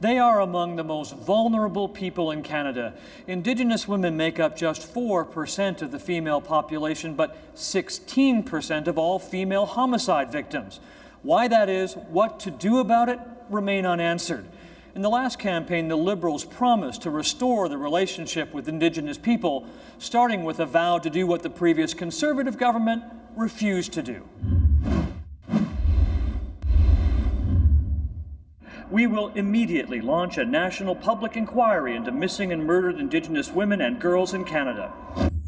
They are among the most vulnerable people in Canada. Indigenous women make up just 4% of the female population, but 16% of all female homicide victims. Why that is, what to do about it, remain unanswered. In the last campaign, the Liberals promised to restore the relationship with Indigenous people, starting with a vow to do what the previous Conservative government refused to do. We will immediately launch a national public inquiry into missing and murdered Indigenous women and girls in Canada.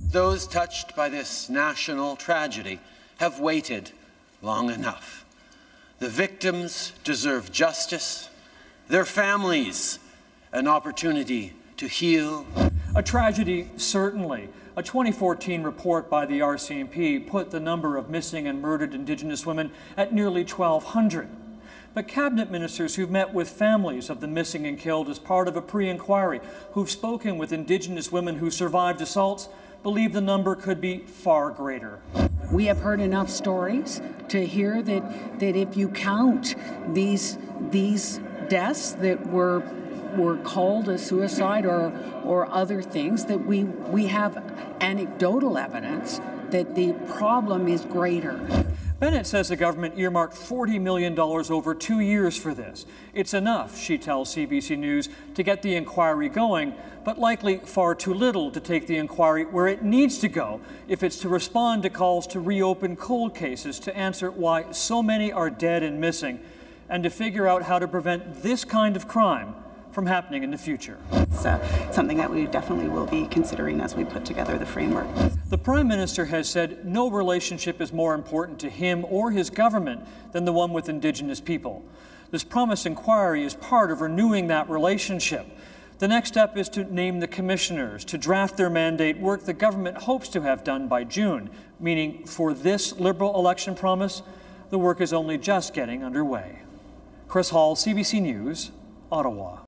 Those touched by this national tragedy have waited long enough. The victims deserve justice, their families an opportunity to heal. A tragedy, certainly. A 2014 report by the RCMP put the number of missing and murdered Indigenous women at nearly 1,200. But cabinet ministers who've met with families of the missing and killed as part of a pre-inquiry, who've spoken with Indigenous women who survived assaults, believe the number could be far greater. We have heard enough stories to hear that if you count these deaths that were called a suicide or other things, that we have anecdotal evidence that the problem is greater. Bennett says the government earmarked $40 million over 2 years for this. It's enough, she tells CBC News, to get the inquiry going, but likely far too little to take the inquiry where it needs to go if it's to respond to calls to reopen cold cases, to answer why so many are dead and missing, and to figure out how to prevent this kind of crime from happening in the future. It's something that we definitely will be considering as we put together the framework. The Prime Minister has said no relationship is more important to him or his government than the one with Indigenous people. This promised inquiry is part of renewing that relationship. The next step is to name the commissioners, to draft their mandate, work the government hopes to have done by June, meaning for this Liberal election promise, the work is only just getting underway. Chris Hall, CBC News, Ottawa.